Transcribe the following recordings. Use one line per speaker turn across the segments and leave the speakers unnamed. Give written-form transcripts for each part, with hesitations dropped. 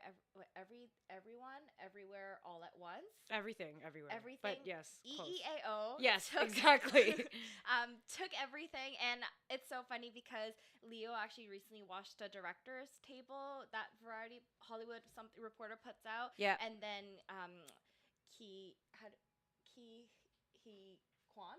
everyone, everywhere, all at once.
Everything, everywhere.
Everything.
But yes, close.
EEAO.
Yes,
took,
exactly.
took everything, and it's so funny because Leo actually recently watched a director's table that Variety Hollywood something reporter puts out,
Yeah.
and then Ki had Ki he Kwan.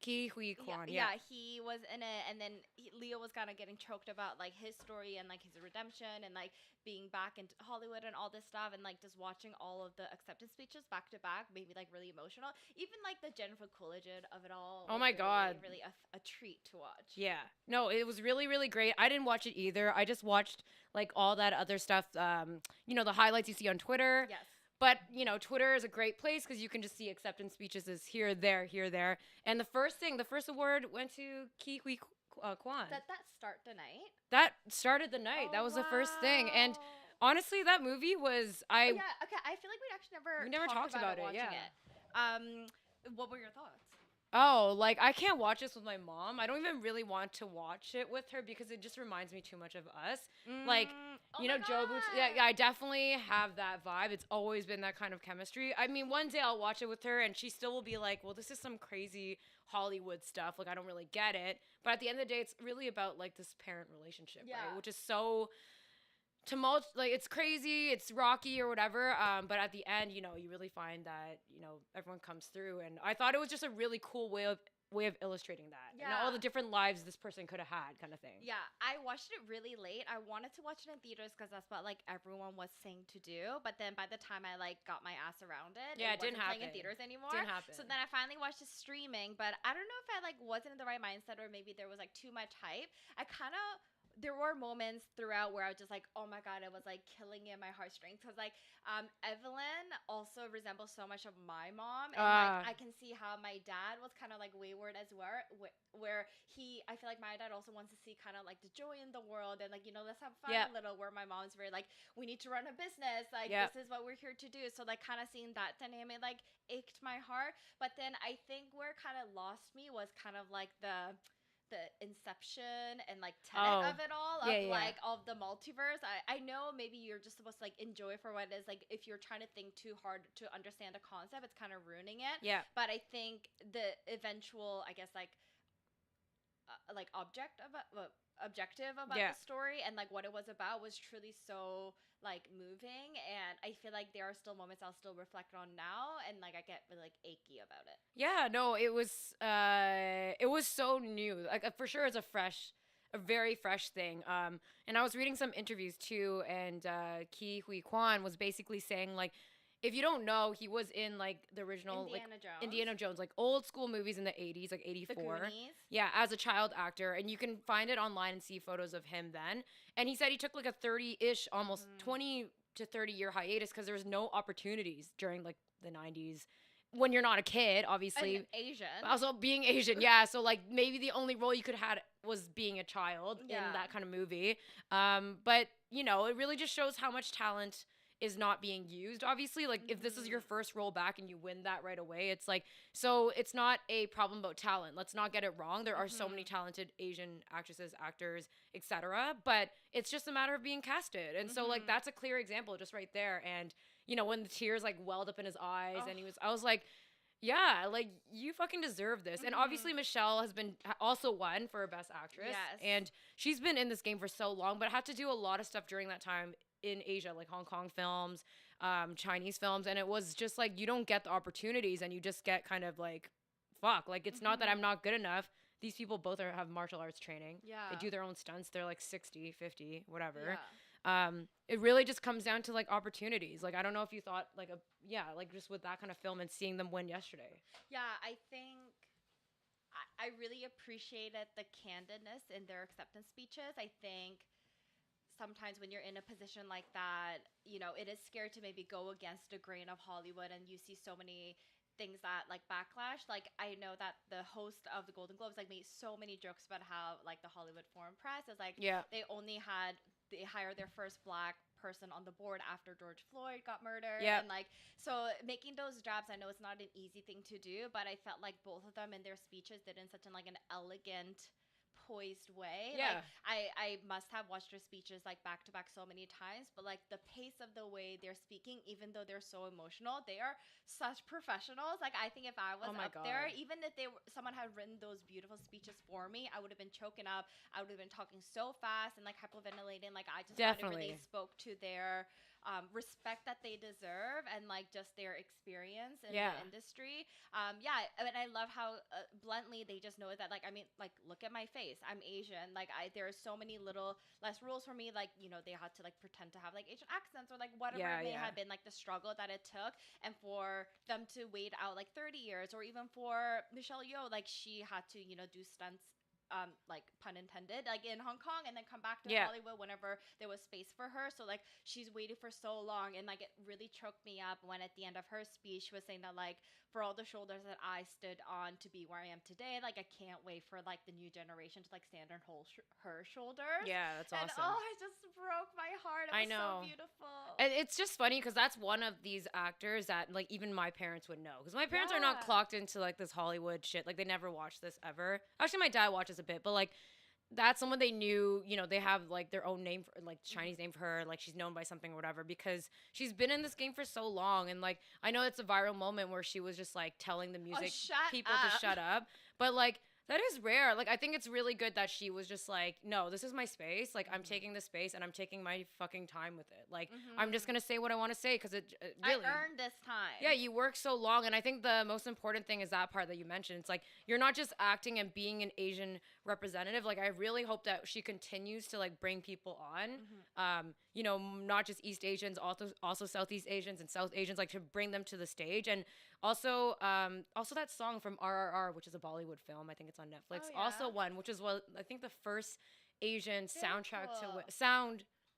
Ki Hui
Yeah,
Kwan, yeah.
yeah, he was in it, and then Leo was kind of getting choked about like his story and like his redemption and like being back in Hollywood and all this stuff, and like just watching all of the acceptance speeches back to back made me like really emotional. Even like the Jennifer Coolidge of it all.
Oh
Was
my
really,
God.
really a treat to watch.
Yeah. No, it was really, really great. I didn't watch it either. I just watched like all that other stuff, the highlights you see on Twitter.
Yes.
But, Twitter is a great place because you can just see acceptance speeches is here, there. And the first award went to Ki Hui Kwan.
Did that start tonight?
That started the night.
Oh,
that was the first thing. And
wow.
honestly, that movie was,
Oh, yeah, okay. I feel like we actually never
talked about it,
watching
yeah.
it. What were your thoughts?
Oh, like I can't watch this with my mom. I don't even really want to watch it with her because it just reminds me too much of us. Like,
Oh my
Joe Boots.
God.
Yeah, I definitely have that vibe. It's always been that kind of chemistry. I mean, one day I'll watch it with her and she still will be like, well, this is some crazy Hollywood stuff. Like, I don't really get it. But at the end of the day, it's really about like this parent relationship,
Yeah.
right? Which is so like it's crazy, it's rocky or whatever, but at the end, you really find that everyone comes through, and I thought it was just a really cool way of illustrating that, and all the different lives this person could have had, kind of thing.
Yeah, I watched it really late. I wanted to watch it in theaters because that's what like everyone was saying to do, but then by the time I like got my ass around it,
Yeah,
it
didn't
wasn't playing
happen.
in theaters anymore.
Didn't happen.
So then I finally watched it streaming, but I don't know if I like wasn't in the right mindset or maybe there was like too much hype. There were moments throughout where I was just like, oh my God, it was like killing in my heartstrings. Because like Evelyn also resembles so much of my mom. And like I can see how my dad was kind of like wayward as well. Where I feel like my dad also wants to see kind of like the joy in the world. And like, let's have fun a little. Where my mom's very like, we need to run a business. Like, this is what we're here to do. So like kind of seeing that dynamic like ached my heart. But then I think where it kind of lost me was kind of like the inception and like tenet of it all of like of the multiverse. I know maybe you're just supposed to like enjoy for what it is. Like if you're trying to think too hard to understand a concept, it's kind of ruining it.
Yeah.
But I think the eventual, I guess, like objective about the story and like what it was about was truly so like moving, and I feel like there are still moments I'll still reflect on now and like I get really like achy about it.
Yeah, no, it was so new. Like for sure it's a very fresh thing. And I was reading some interviews too, and Ki Hui Kwan was basically saying like, if you don't know, he was in like the original Indiana Jones, like old school movies in the 80s, like 84.
The Goonies.
Yeah, as a child actor, and you can find it online and see photos of him then. And he said he took like a 30-ish, almost 20 to 30-year hiatus because there was no opportunities during like the 90s. When you're not a kid, obviously.
And Asian.
Also being Asian, yeah. So like maybe the only role you could have had was being a child in that kind of movie. But it really just shows how much talent is not being used. Obviously, like if this is your first role back and you win that right away, it's like, so it's not a problem about talent. Let's not get it wrong. There are so many talented Asian actresses, actors, etc. But it's just a matter of being casted. And so like that's a clear example just right there. And when the tears like welled up in his eyes and I was like, yeah, like you fucking deserve this. And obviously Michelle has been also won for Best Actress.
Yes.
And she's been in this game for so long, but had to do a lot of stuff during that time in Asia, like Hong Kong films, Chinese films. And it was just like, you don't get the opportunities and you just get kind of like, fuck, like it's not that I'm not good enough. These people both have martial arts training.
Yeah.
They do their own stunts. They're like 60, 50, whatever.
Yeah.
It really just comes down to like opportunities. Like I don't know if you thought like like just with that kind of film and seeing them win yesterday.
Yeah, I think I really appreciated the candidness in their acceptance speeches. I think sometimes when you're in a position like that, it is scary to maybe go against the grain of Hollywood, and you see so many things that like backlash. Like I know that the host of the Golden Globes like made so many jokes about how like the Hollywood Foreign Press is like they hired their first black person on the board after George Floyd got murdered. And like so making those jabs, I know it's not an easy thing to do, but I felt like both of them in their speeches did in such an elegant poised way.
Yeah.
Like I must have watched her speeches like back to back so many times, but like the pace of the way they're speaking, even though they're so emotional, they are such professionals. Like I think if I was
Oh my
up there,
God.
even if someone had written those beautiful speeches for me, I would have been choking up. I would have been talking so fast and like hyperventilating. Like I just thought it really
Definitely.
spoke to their respect that they deserve and like just their experience in
Yeah.
the industry. Yeah, and I love how bluntly they just know that. Like, I mean, like, look at my face. I'm Asian. Like, there are so many little less rules for me. Like, you know, they had to like pretend to have like Asian accents or like whatever
Yeah,
it may
yeah.
have been, like the struggle that it took, and for them to wait out like 30 years, or even for Michelle Yeoh, like she had to, you know, do stunts like pun intended, like in Hong Kong, and then come back to
Yeah.
Hollywood whenever there was space for her. So like she's waited for so long, and like it really choked me up when at the end of her speech she was saying that like for all the shoulders that I stood on to be where I am today, like I can't wait for like the new generation to like stand on her shoulders.
Yeah, that's
And
awesome.
oh, it just broke my heart. It
I
was
know.
so beautiful.
And it's just funny because that's one of these actors that like even my parents would know, because my parents are not
Yeah.
clocked into like this Hollywood shit. Like they never watched this ever. Actually, my dad watches a bit, but like that's someone they knew. You know, they have like their own name for like Chinese name for her. Like she's known by something or whatever because she's been in this game for so long. And like I know it's a viral moment where she was just like telling the music
shut
people
up.
to shut up, but like. That is rare. Like, I think it's really good that she was just like, no, this is my space. Like, I'm taking the space and I'm taking my fucking time with it. Like, I'm just going to say what I want to say because it really.
I earned this time.
Yeah, you work so long. And I think the most important thing is that part that you mentioned. It's like, you're not just acting and being an Asian representative. Like, I really hope that she continues to, like, bring people on. You know, not just East Asians, also Southeast Asians and South Asians, like, to bring them to the stage. And also that song from RRR, which is a Bollywood film. I think it's on Netflix.
Oh, yeah?
Also one, which is I think the first Asian
Very
soundtrack to
cool.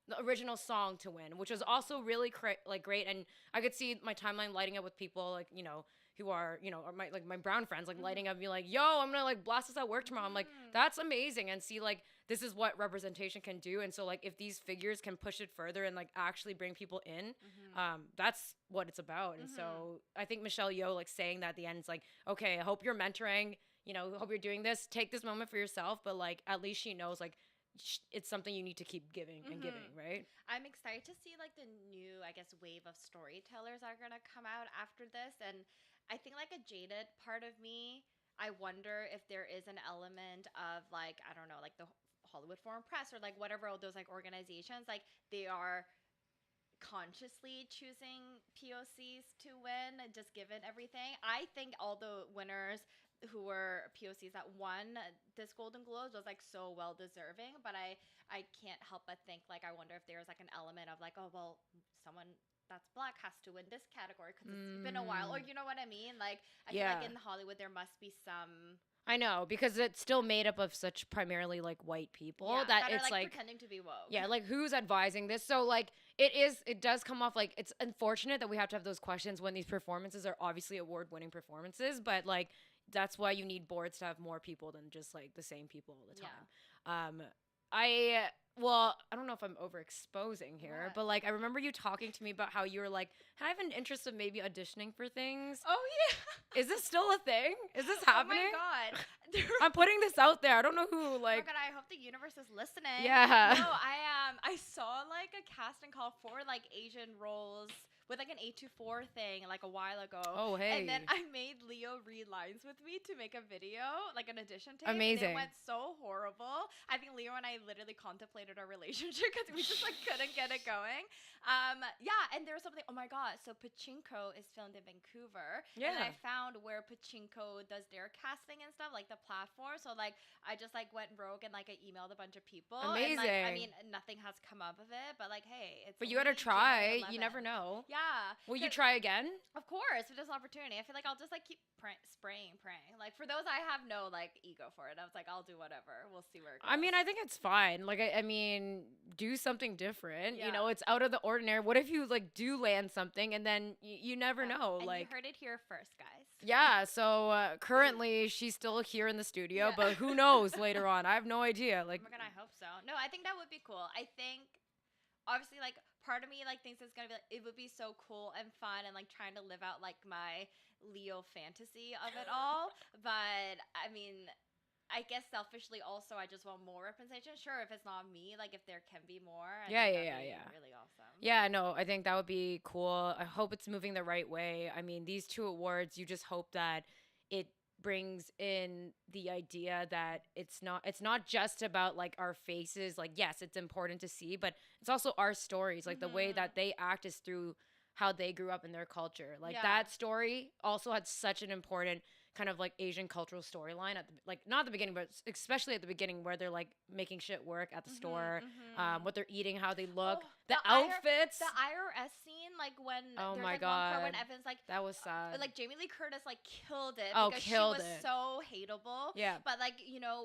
the original song to win, which was also really like great. And I could see my timeline lighting up with people like, you know, who are, you know, are my brown friends like lighting up and be like, yo, I'm gonna like blast this at work tomorrow. I'm like, that's amazing. And see like this is what representation can do. And so like if these figures can push it further and like actually bring people in, that's what it's about. And so I think Michelle Yeoh like saying that at the end is like, okay, I hope you're mentoring, you know, hope you're doing this, take this moment for yourself, but like at least she knows like it's something you need to keep giving and giving, right?
I'm excited to see like the new, I guess, wave of storytellers are gonna come out after this. And I think like a jaded part of me, I wonder if there is an element of like, I don't know, like the Hollywood Foreign Press or like whatever all those like organizations, like they are consciously choosing POCs to win, just given everything. I think all the winners who were POCs that won this Golden Globes was like so well deserving, but I can't help but think like I wonder if there's like an element of like, oh well, someone that's black has to win this category because it's been a while, or you know what I mean? Like I feel
Yeah.
like in Hollywood there must be some
I know, because it's still made up of such primarily like white people that
are
it's like
pretending to be woke.
yeah, like who's advising this? So like it does come off like it's unfortunate that we have to have those questions when these performances are obviously award-winning performances, but like that's why you need boards to have more people than just like the same people all the time. I don't know if I'm overexposing here,
What?
but like I remember you talking to me about how you were like, I have an interest of maybe auditioning for things.
Oh yeah.
Is this still a thing? Is this happening?
Oh my god.
I'm putting this out there. I don't know who
Oh
like
my god, I hope the universe is listening.
Yeah.
No, I saw like a casting call for like Asian roles with like an 824 thing like a while ago.
Oh, hey.
And then I made Leo read lines with me to make a video, like an audition tape.
Amazing.
And it went so horrible. I think Leo and I literally contemplated our relationship because we just like couldn't get it going. Yeah, and there was something, oh my god, so Pachinko is filmed in Vancouver.
Yeah.
And I found where Pachinko does their casting and stuff, like the platform. So like I just like went rogue and like I emailed a bunch of people. And, like, I
Amazing.
mean, nothing has come up of it, but like, hey, it's
But you gotta
only
try.
January
You never
11th.
know.
Yeah.
Will you
'cause-
try again?
Of course, if there's an opportunity. I feel like I'll just like keep praying. Like for those, I have no like ego for it. I was like, I'll do whatever. We'll see where it goes.
I mean, I think it's fine. Like, I mean, do something different.
Yeah.
You know, it's out of the ordinary. What if you like do land something and then you never know?
And
Like,
you heard it here first, guys.
yeah. So currently, she's still here in the studio,
Yeah.
but who knows later on? I have no idea. Like,
Oh my god, I hope so. No, I think that would be cool. I think obviously like part of me like thinks it's gonna be like it would be so cool and fun and like trying to live out like my Leo fantasy of it all. But I mean I guess selfishly also I just want more representation. Sure, if it's not me, like if there can be more, I
Yeah,
think
yeah,
that'd
yeah,
be
yeah.
really awesome.
Yeah, no, I think that would be cool. I hope it's moving the right way. I mean, these two awards, you just hope that it brings in the idea that it's not just about like our faces. Like, yes, it's important to see, but it's also our stories. Like the way
Mhm.
that they act is through how they grew up in their culture. Like
Yeah.
that story also had such an important kind of like Asian cultural storyline at the like not at the beginning, but especially at the beginning where they're like making shit work at the
Mhm.
store,
Mhm.
what they're eating, how they look,
Oh,
the outfits.
The IRS scene, like when
Oh
there's
my
like one part when
god,
Evan's
that was sad.
like Jamie Lee Curtis like killed it
Oh,
because she
killed
was
it.
so hateable.
Yeah.
But like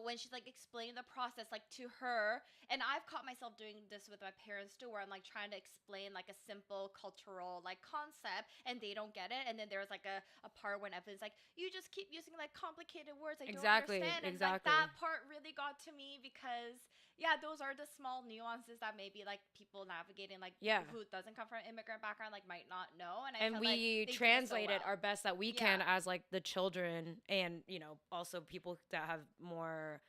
when she's like explaining the process like to her, and I've caught myself doing this with my parents too, where I'm like trying to explain like a simple cultural like concept, and they don't get it. And then there's like a part when Evan's like, "You just keep using like complicated words I
Exactly,
don't understand," and like
exactly.
that part really got to me because yeah, those are the small nuances that maybe like people navigating like
Yeah.
who doesn't come from an immigrant background like might not know. And I
And
feel like
we
they do it so
translate it
well.
our best that we
Yeah.
can as like the children and also people that have more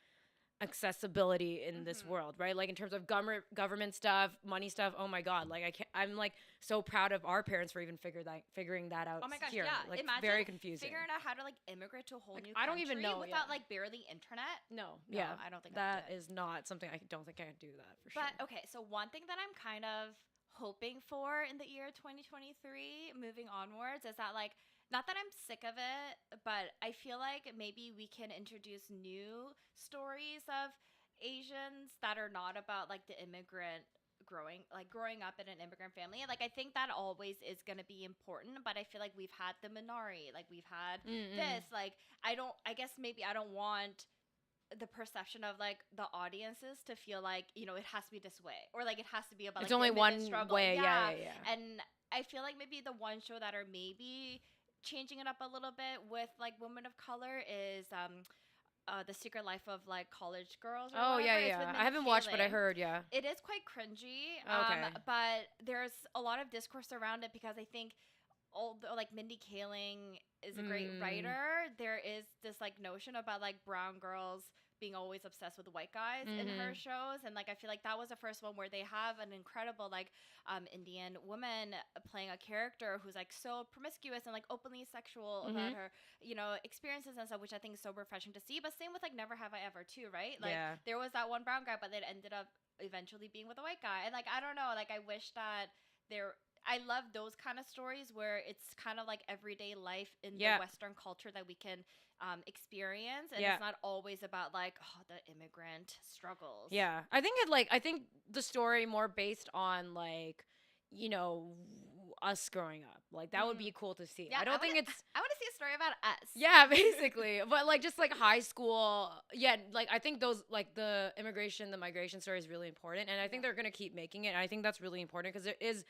accessibility in this
Mhm.
world, right? Like in terms of government stuff, money stuff. Oh my god, like I'm like so proud of our parents for even figuring that out
Oh my gosh,
here.
yeah.
Like
Imagine
very confusing.
figuring out how to like immigrate to a whole
Like,
new
I
country
don't even know,
without
yeah.
like barely internet.
No,
No,
yeah,
I don't think I could
that
do it.
is not something I don't think I can do that for
But
sure.
okay, so one thing that I'm kind of hoping for in the year 2023, moving onwards, is that like not that I'm sick of it, but I feel like maybe we can introduce new stories of Asians that are not about like the immigrant growing up in an immigrant family. Like I think that always is going to be important, but I feel like we've had the Minari, like we've had
Mm-mm.
this, like I guess maybe I don't want the perception of like the audiences to feel like it has to be this way or like it has to be about
It's
like the
only
immigrant
one
struggle.
way. Yeah, yeah, yeah.
And I feel like maybe the one show that are maybe changing it up a little bit with like women of color is The Secret Life of like College Girls or
Oh yeah,
whatever. It's with
yeah. I
Mindy
haven't watched, but I
Kaling.
heard. Yeah.
It is quite cringy,
Okay.
but there's a lot of discourse around it because I think although like Mindy Kaling is a great writer, there is this like notion about like brown girls being always obsessed with white guys in her shows, and like I feel like that was the first one where they have an incredible like Indian woman playing a character who's like so promiscuous and like openly sexual about her experiences and stuff, which I think is so refreshing to see. But same with like Never Have I Ever too, right? Like
Yeah.
there was that one brown guy, but it ended up eventually being with a white guy, and like I don't know, like I wish that there I love those kind of stories where it's kind of like everyday life in
Yeah.
the Western culture that we can experience, and
Yeah.
it's not always about like the immigrant struggles.
Yeah. I think the story more based on like, you know, us growing up. Like that would be cool to see.
Yeah,
I don't think it's
I want to see a story about us.
yeah, basically. But like just like high school, yeah, like I think those like the migration story is really important and I think they're going to keep making it. And I think that's really important because it is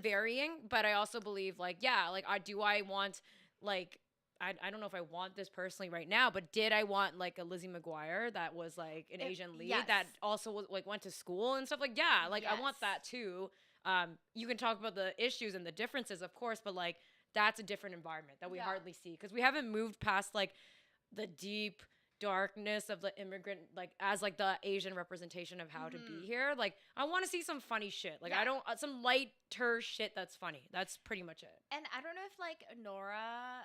varying, but I also believe like yeah, like I want like I don't know if I want this personally right now, but did I want like a Lizzie McGuire that was like an Asian lead that also was, like went to school and stuff? Like yeah, like I want that too. You can talk about the issues and the differences, of course, but like that's a different environment that we hardly see because we haven't moved past like the deep darkness of the immigrant like as like the Asian representation of how to be here. Like I want to see some funny shit. Like I don't some lighter shit that's funny. That's pretty much it.
And I don't know if like Nora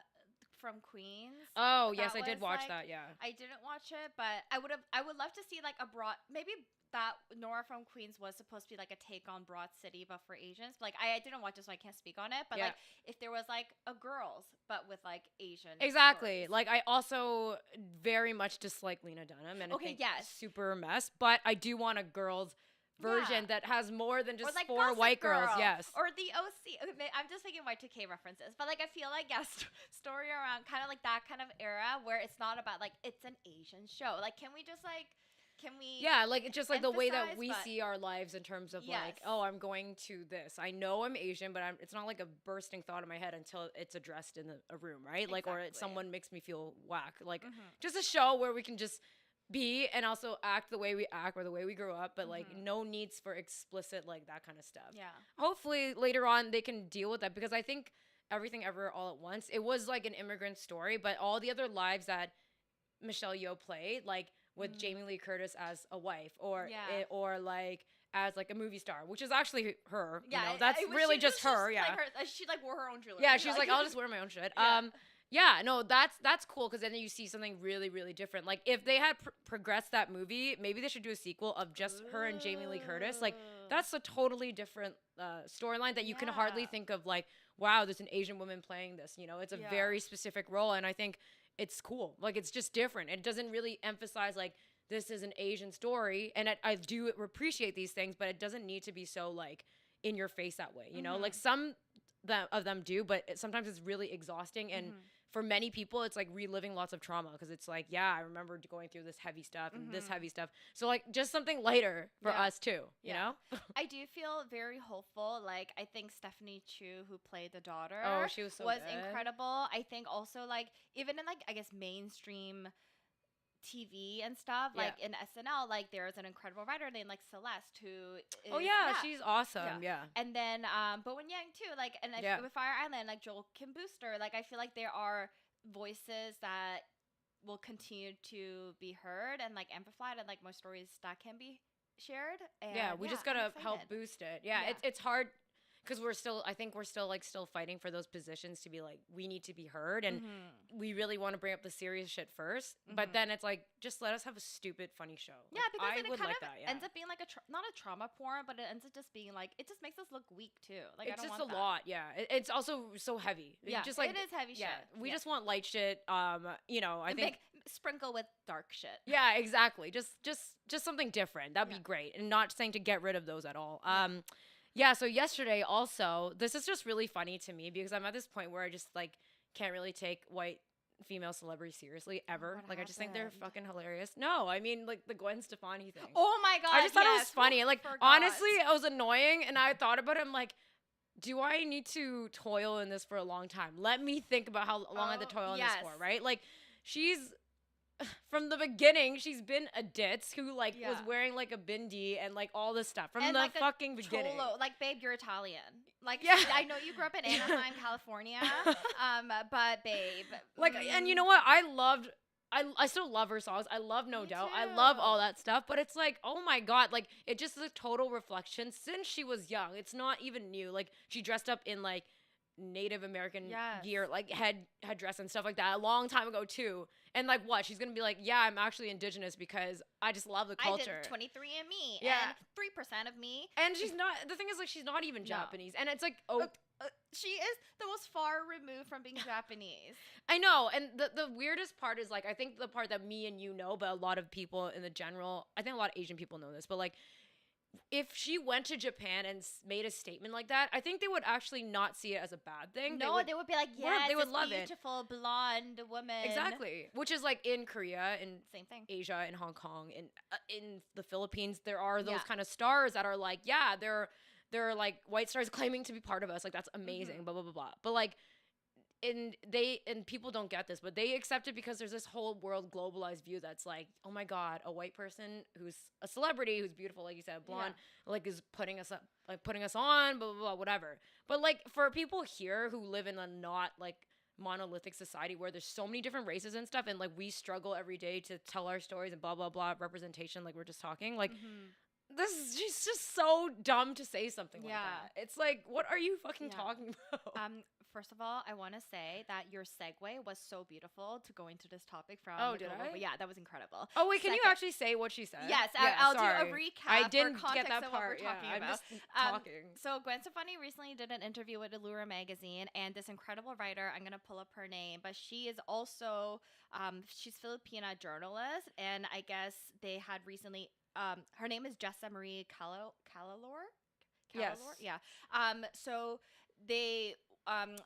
from Queens.
Oh yes, I did watch that. Yeah,
I didn't watch it, but I would love to see like a broad maybe that Nora from Queens was supposed to be like a take on Broad City, but for Asians. But, like I didn't watch it, so I can't speak on it. But like if there was like a girls, but with like Asian.
Exactly.
stories.
Like I also very much dislike Lena Dunham, and I think super mess. But I do want a girls version that has more than just
like
4 white girls. Yes.
Or the OC. I'm just thinking Y2K references, but like I feel like story around kind of like that kind of era where it's not about like it's an Asian show. Like can we just like. Can we?
Yeah, like it's just like the way that we
but-
see our lives in terms of like, oh, I'm going to this. I know I'm Asian, but it's not like a bursting thought in my head until it's addressed in a room, right? Like, or someone makes me feel whack. Like, just a show where we can just be and also act the way we act or the way we grew up, but like no needs for explicit like that kind of stuff.
Yeah.
Hopefully later on they can deal with that because I think Everything Ever All at Once, it was like an immigrant story, but all the other lives that Michelle Yeoh played, like with Jamie Lee Curtis as a wife, or
Yeah.
or like as like a movie star, which is actually her.
Yeah,
You know, that's
it was-
really
she-
just
was
her. Yeah.
Like she like wore her own jewelry.
Yeah, she was like, I'll just wear my own shit.
Yeah.
Yeah, no, that's cool because then you see something really, really different. Like if they had progressed that movie, maybe they should do a sequel of just her and Jamie Lee Curtis. Like that's a totally different storyline that you can hardly
Yeah.
think of. Like, wow, there's an Asian woman playing this. You know, it's a
Yeah.
very specific role, and I think it's cool. Like it's just different. It doesn't really emphasize like this is an Asian story, and I do appreciate these things, but it doesn't need to be so like in your face that way. You know, like some of them do, but sometimes it's really exhausting and for many people it's like reliving lots of trauma because it's like, yeah, I remember going through this heavy stuff and this heavy stuff, so like just something lighter for
Yeah.
us too, you know.
I do feel very hopeful. Like I think Stephanie Chu, who played the daughter,
Oh, she was so good.
incredible. I think also like even in like I guess mainstream TV and stuff,
Yeah.
like in SNL, like there's an incredible writer named like Celeste who is,
Oh yeah, she's awesome. Yeah.
and then Bowen Yang too, like and
Yeah.
with Fire Island, like Joel Kim Booster, like I feel like there are voices that will continue to be heard and like amplified and like more stories that can be shared. And
Yeah, we just
I'm
gotta help
excited.
boost it. Yeah,
Yeah.
it's hard because I think we're still fighting for those positions to be like, we need to be heard, and we really want to bring up the serious shit 1st. But then it's like, just let us have a stupid, funny show.
Yeah,
Like,
because
I
then it
would
kind
like
of
that. Yeah,
ends up being like not a trauma porn, but it ends up just being like it just makes us look weak too. Like
it's
I don't
just
want
a
that.
lot. Yeah, it's also so heavy.
Yeah,
just like
it is heavy
yeah,
shit.
we
Yeah.
just want light shit. You know, I
And
think.
sprinkle with dark shit.
Yeah, exactly. Just something different. That'd
Yeah.
be great. And not saying to get rid of those at all. Yeah, so yesterday also, this is just really funny to me because I'm at this point where I just like can't really take white female celebrities seriously ever.
What
Like I just think they're
happened?
fucking hilarious. No, I mean like the Gwen Stefani thing.
Oh my god!
I just thought it was
yes,
funny. And like
forgot.
honestly, it was annoying and I thought about it, I'm like, do I need to toil in this for a long time? Let me think about how long I have to
Oh,
toil in this for,
yes.
right? Like she's from the beginning, she's been a ditz who like was
Yeah.
wearing like a bindi and like all this stuff from
And,
the
like, a
fucking beginning.
Cholo, like babe, you're Italian. Like
Yeah.
I know you grew up in Anaheim, California, but babe,
Like, and you know what? I still love her songs. I love No
Me
Doubt. I love
too.
all that stuff. But it's like, oh my God, like it just is a total reflection since she was young. It's not even new. Like she dressed up in like Native American
Yes.
gear, like headdress and stuff like that a long time ago too. And like what? She's gonna be like, yeah, I'm actually indigenous because I just love the culture.
I did 23andMe.
Yeah.
And 3% of me.
And she's not. The thing is, like, she's not even
No.
Japanese, and it's like, oh,
She is the most far removed from being Japanese.
I know. And the weirdest part is like, I think the part that me and you know, but a lot of people in the general, I think a lot of Asian people know this, but like, if she went to Japan and made a statement like that, I think they would actually not see it as a bad thing.
No, they would be like,
Yeah,
yes,
they would
this
love it.
beautiful blonde woman.
Exactly, which is like in Korea and
Same thing.
Asia and Hong Kong and in the Philippines, there are those
Yeah.
kind of stars that are like, yeah, they're like white stars claiming to be part of us. Like that's amazing, blah blah blah blah. But like, and people don't get this, but they accept it because there's this whole world globalized view that's like, oh my God, a white person who's a celebrity who's beautiful, like you said, blonde, like is putting us up, like putting us on, blah blah blah, whatever. But like for people here who live in a not like monolithic society where there's so many different races and stuff, and like we struggle every day to tell our stories and blah blah blah, representation, like we're just talking, like this is just so dumb to say something like
Yeah.
that. It's like, what are you fucking
Yeah.
talking about?
First of all, I want to say that your segue was so beautiful to go into this topic from.
Oh,
the
did
global-
I?
Yeah, that was incredible.
Oh wait, can you
Second-
actually say what she said?
Yes,
Yeah,
I'll
sorry.
do a recap.
I
for
didn't get
context
that
of
part.
What we're talking
yeah,
about.
I'm just
Um,
talking.
So Gwen Stefani recently did an interview with Allure magazine, and this incredible writer, I'm gonna pull up her name, but she is also she's Filipina journalist, and I guess they had recently her name is Jessa Marie Calalor.
Yes.
Yeah. So they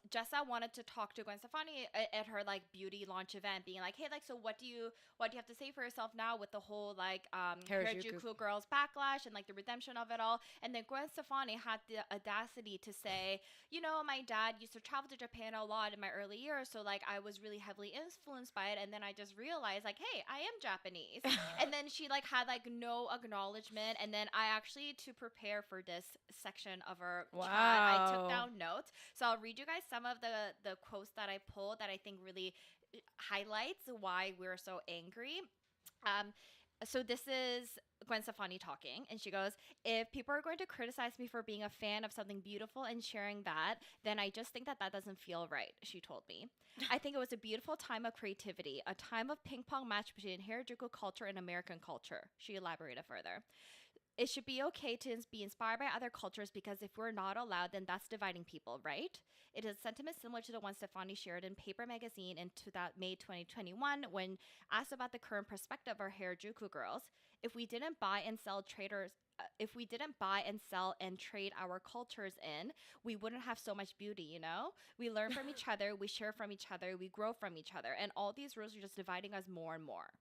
Jessa wanted to talk to Gwen Stefani at her like beauty launch event, being like, hey, like, so what do you have to say for yourself now with the whole like
Harajuku.
Harajuku girls backlash and like the redemption of it all? And then Gwen Stefani had the audacity to say, you know, my dad used to travel to Japan a lot in my early years, so like I was really heavily influenced by it, and then I just realized like, hey, I am Japanese. And then she like had like no acknowledgement, and then I actually, to prepare for this section of her chat, I took
Wow.
down notes, so I'll read you guys some of the quotes that I pulled that I think really highlights why we're so angry. So this is Gwen Stefani talking, and she goes, if people are going to criticize me for being a fan of something beautiful and sharing that, then I just think that that doesn't feel right, she told me. I think it was a beautiful time of creativity, a time of ping pong match between Harajuku culture and American culture, she elaborated further. It should be okay to be inspired by other cultures because if we're not allowed, then that's dividing people, right? It is a sentiment similar to the one Stefani shared in Paper Magazine in May 2021 when asked about the current perspective of our Harajuku girls. If we didn't buy and sell traders, if we didn't buy and sell and trade our cultures in, we wouldn't have so much beauty, you know? We learn from each other, we share from each other, we grow from each other, and all these rules are just dividing us more and more.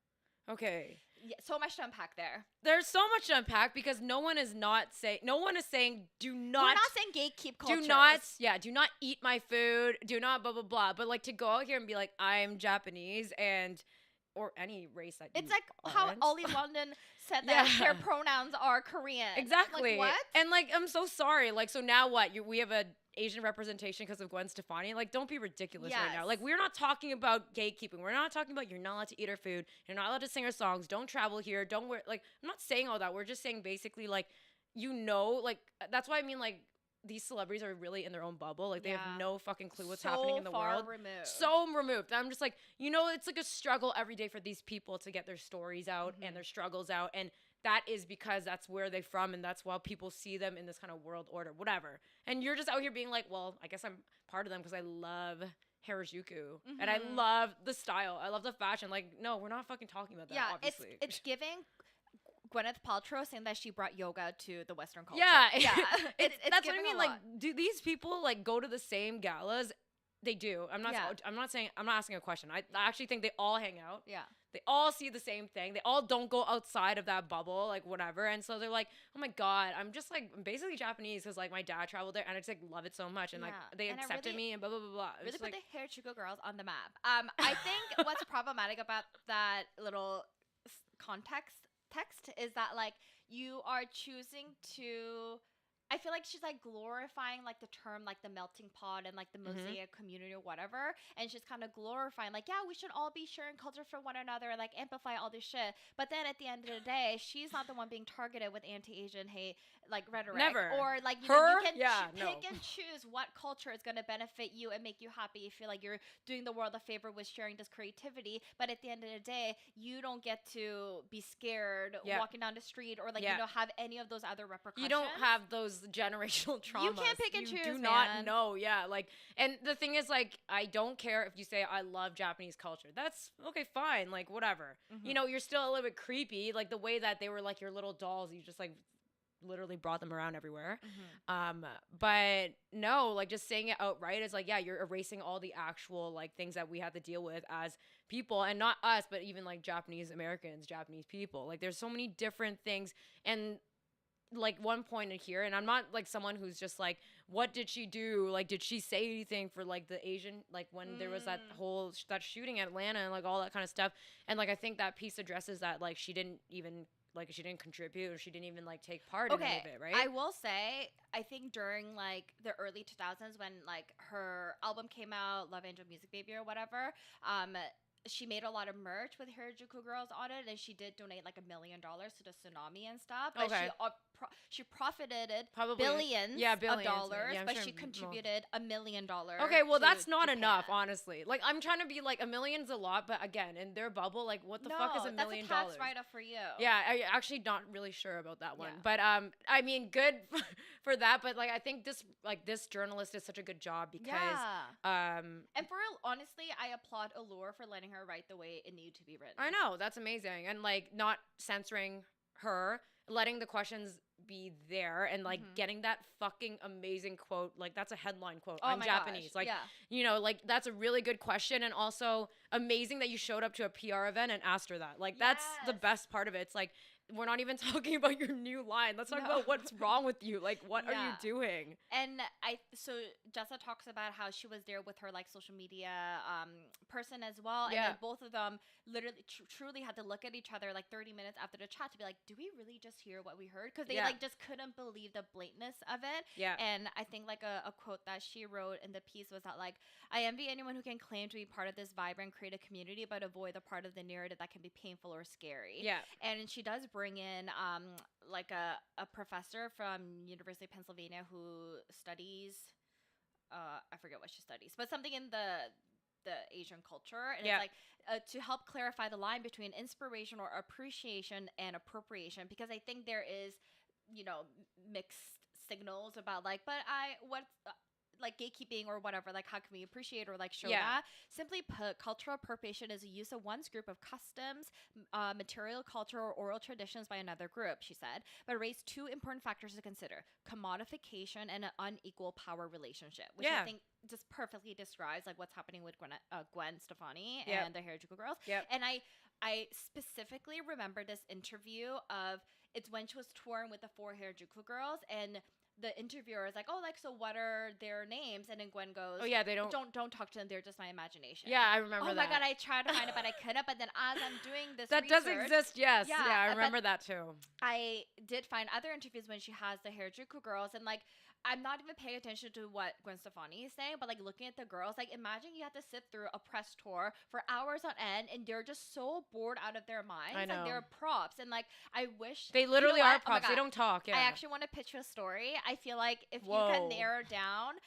Okay.
Yeah, so much to unpack there.
There's so much to unpack because no one is saying do not.
We're not saying gatekeep cultures.
Do not eat my food. Do not blah blah blah. But like to go out here and be like I'm Japanese or any race that
it's like how Ollie London said that their pronouns are Korean.
Exactly.
Like, what?
And like I'm so sorry. Like so now what? We have a Asian representation because of Gwen Stefani. Like, don't be ridiculous right now. Like, we're not talking about gatekeeping. We're not talking about you're not allowed to eat our food. You're not allowed to sing our songs. Don't travel here. Don't wear. Like, I'm not saying all that. We're just saying basically, like, like, that's why I mean, like, these celebrities are really in their own bubble. Like, they have no fucking clue what's happening in the world. So removed. I'm just like, it's like a struggle every day for these people to get their stories out and their struggles out. And that is because that's where they're from and that's why people see them in this kind of world order, whatever. And you're just out here being like, well, I guess I'm part of them because I love Harajuku and I love the style. I love the fashion. Like, no, we're not fucking talking about that, obviously.
It's giving Gwyneth Paltrow saying that she brought yoga to the Western culture.
Yeah.
It's
that's what I mean. Like, do these people, like, go to the same galas? They do. I'm not asking a question. I actually think they all hang out.
Yeah.
They all see the same thing. They all don't go outside of that bubble, like whatever. And so they're like, oh my God, I'm just like basically Japanese because like my dad traveled there and I just like love it so much. And like they accepted me and blah, blah, blah, blah.
Really put the Harajuku girls on the map. I think what's problematic about that little text is that like you are choosing to... I feel like she's like glorifying like the term like the melting pot and like the mosaic community or whatever, and she's kind of glorifying like, yeah, we should all be sharing culture for one another and like amplify all this shit. But then at the end of the day, she's not the one being targeted with anti-Asian hate like rhetoric.
Never.
Or like you can pick and choose what culture is going to benefit you and make you happy. You feel like you're doing the world a favor with sharing this creativity, but at the end of the day, you don't get to be scared walking down the street or like you know have any of those other repercussions.
You don't have those generational traumas.
You can't pick and choose.
You do not know. Yeah, like, and the thing is, like, I don't care if you say I love Japanese culture. That's okay, fine, like whatever. You know, you're still a little bit creepy, like the way that they were like your little dolls. You just like literally brought them around everywhere. But no, like just saying it outright is like, yeah, you're erasing all the actual like things that we have to deal with as people, and not us, but even like Japanese Americans, Japanese people. Like there's so many different things. And like one point in here, and I'm not like someone who's just like, what did she do? Like, did she say anything for like the Asian, like when there was that whole that shooting at Atlanta and like all that kind of stuff? And like I think that piece addresses that like she didn't contribute or she didn't even like take part in any of it, right?
I will say, I think during like the early 2000s when like her album came out, Love Angel Music Baby or whatever, she made a lot of merch with Harajuku girls on it, and she did donate like $1 million to the tsunami and stuff. But she profited billions of dollars, but she contributed $1 million.
Okay, well that's not enough, honestly. Like I'm trying to be like $1 million's a lot, but again, in their bubble, like what the fuck is $1 million?
That's a tax write-off for you.
Yeah, I actually not really sure about that one, but I mean, good for that. But like I think this journalist did such a good job because
and for honestly, I applaud Allure for letting her write the way it needed to be written.
I know, that's amazing. And like not censoring her, letting the questions be there, and like getting that fucking amazing quote. Like that's a headline quote on Japanese. Like, you know, like that's a really good question, and also amazing that you showed up to a PR event and asked her that. Like that's the best part of it. It's like we're not even talking about your new line. Let's talk about what's wrong with you. Like, what are you doing?
And so Jessa talks about how she was there with her like social media person as well. And then both of them literally truly had to look at each other like 30 minutes after the chat to be like, do we really just hear what we heard? Because they like just couldn't believe the blatantness of it.
Yeah.
And I think like a quote that she wrote in the piece was that like, I envy anyone who can claim to be part of this vibrant creative community but avoid the part of the narrative that can be painful or scary.
Yeah.
And she does bring in like a professor from University of Pennsylvania who studies I forget what she studies, but something in the Asian culture, and it's like to help clarify the line between inspiration or appreciation and appropriation, because I think there is, you know, mixed signals about like, but what's like gatekeeping or whatever, like how can we appreciate or like show that? Simply put, cultural appropriation is the use of one's group of customs, material culture, or oral traditions by another group, she said, but raised two important factors to consider: commodification and an unequal power relationship, which I think just perfectly describes like what's happening with Gwen Stefani and the Harajuku girls. And I specifically remember this interview of, it's when she was touring with the 4 Harajuku girls, and the interviewer is like, oh, like, so what are their names? And then Gwen goes,
oh yeah, they don't
talk to them, they're just my imagination.
Yeah, I remember that.
Oh my god, I tried to find it but I couldn't, but then as I'm doing this
that
research,
does exist, yes. Yeah, I remember that too.
I did find other interviews when she has the Harajuku girls, and like, I'm not even paying attention to what Gwen Stefani is saying, but like looking at the girls, like imagine you have to sit through a press tour for hours on end and they're just so bored out of their minds.
I know.
Like they're props, and like I wish
they literally are
Oh
props. They don't talk.
I actually want to pitch you a story. I feel like if you can narrow down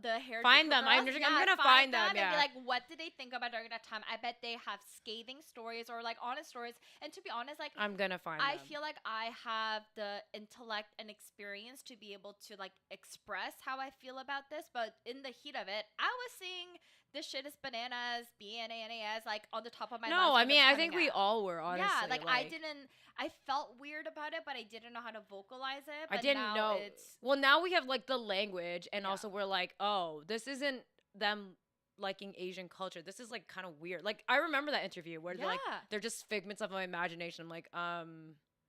the Harajuku
find them.
girls,
I'm gonna find them.
And be like, what did they think about during that time? I bet they have scathing stories or like honest stories. And to be honest, like
I'm gonna find them.
I feel like I have the intellect and experience to be able to like express how I feel about this, but in the heat of it, I was seeing this shit is bananas, BNANAS, like on the top of my
No, I mean, I think we all were, honestly.
Yeah, like I felt weird about it, but I didn't know how to vocalize it. But
I didn't know. Well, now we have like the language, and also we're like, oh, this isn't them liking Asian culture. This is like kind of weird. Like I remember that interview where they're like, they're just figments of my imagination. I'm like,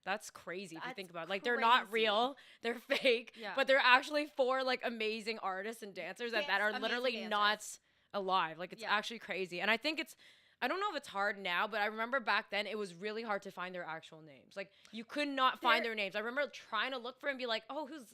that's crazy if you think about it. Like, they're not real. They're fake. Yeah. But they're actually 4, like, amazing artists and dancers that are literally not alive. Like, it's actually crazy. And I think I don't know if it's hard now, but I remember back then it was really hard to find their actual names. Like, you could not find their names. I remember trying to look for it and be like, oh, who's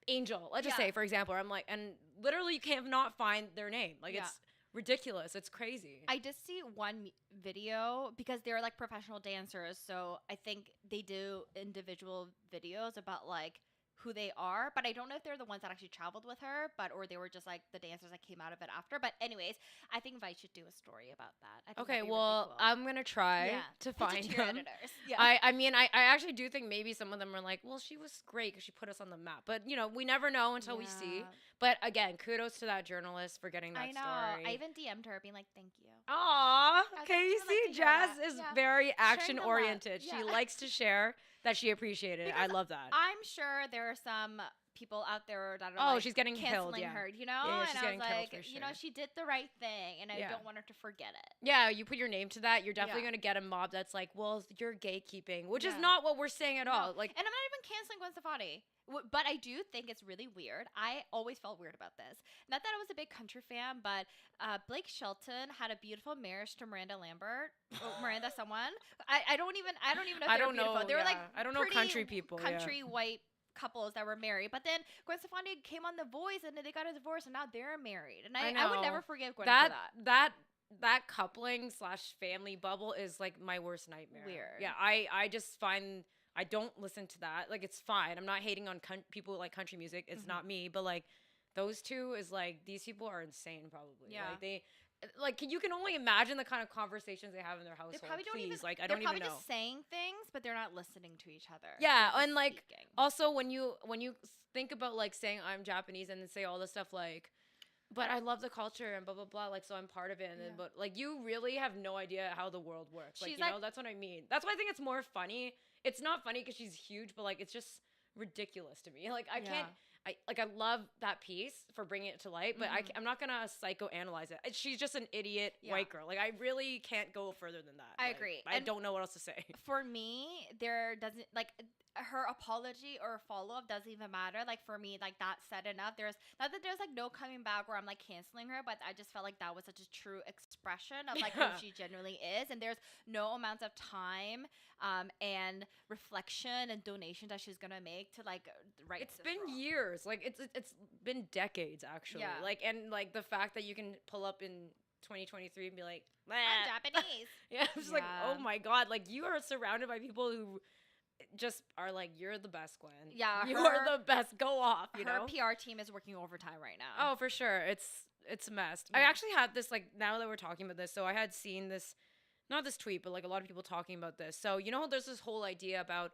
Angel? Let's just say, for example. I'm like, and literally you can't not find their name. Like, it's ridiculous. It's crazy.
I did see one video because they're like professional dancers, so I think they do individual videos about like who they are, but I don't know if they're the ones that actually traveled with her, or they were just like the dancers that came out of it after. But anyways, I think Vice should do a story about that. I think
okay, well, really cool. I'm gonna try to find them.
Yeah.
I mean, I actually do think maybe some of them are like, well, she was great because she put us on the map, but you know, we never know until we see. But again, kudos to that journalist for getting that story.
I even DM'd her being like, thank you.
Aw, okay, you see, Jazz is very action oriented. She likes to share that she appreciated it. I love that.
I'm sure there are some people out there that are
she's getting killed,
her, you know?
Yeah,
and I was like, you know, she did the right thing, and I don't want her to forget it.
Yeah, you put your name to that, you're definitely going to get a mob that's like, well, you're gatekeeping, which is not what we're saying at all. Like,
and I'm not even canceling Gwen Stefani. But I do think it's really weird. I always felt weird about this. Not that I was a big country fan, but Blake Shelton had a beautiful marriage to Miranda Lambert. Miranda someone. I don't even know if they were beautiful. They were like
I don't know country people.
Country white couples that were married. But then Gwen Stefani came on The Voice and then they got a divorce and now they're married. And I would never forgive Gwen for that.
That coupling / family bubble is like my worst nightmare.
Weird.
Yeah, I just find I don't listen to that. Like, it's fine. I'm not hating on people who like country music. It's not me. But, like, those two is, like, these people are insane, probably. Yeah. Like, you can only imagine the kind of conversations they have in their household. They probably don't even, like, I don't even know.
They're probably just saying things, but they're not listening to each other.
Yeah, and, like, also when you think about, like, saying I'm Japanese and then say all this stuff, like, but I love the culture and blah, blah, blah, like, so I'm part of it. And but, like, you really have no idea how the world works. Like, you know, that's what I mean. That's why I think it's more funny. It's not funny because she's huge, but, like, it's just ridiculous to me. Like, I love that piece for bringing it to light, but I'm not gonna psychoanalyze it. She's just an idiot white girl. Like, I really can't go further than that.
I
Like,
agree.
I don't know what else to say.
For me, there doesn't like her apology or follow up doesn't even matter. Like for me, like that said enough. There's not that there's like no coming back where I'm like canceling her, but I just felt like that was such a true expression of like who she genuinely is, and there's no amount of time and reflection and donation that she's gonna make to like right.
It's been years. Like it's been decades actually.
Yeah.
Like, and like the fact that you can pull up in 2023 and be like,
I'm Japanese.
yeah, I'm just like, oh my god, like you are surrounded by people who just are like, you're the best, Gwen.
Yeah,
you are the best. Go off. You
her
know,
PR team is working overtime right now.
Oh, for sure. It's a mess.
Yeah.
I actually had this, like, now that we're talking about this, so I had seen this, not this tweet, but like a lot of people talking about this. So you know, there's this whole idea about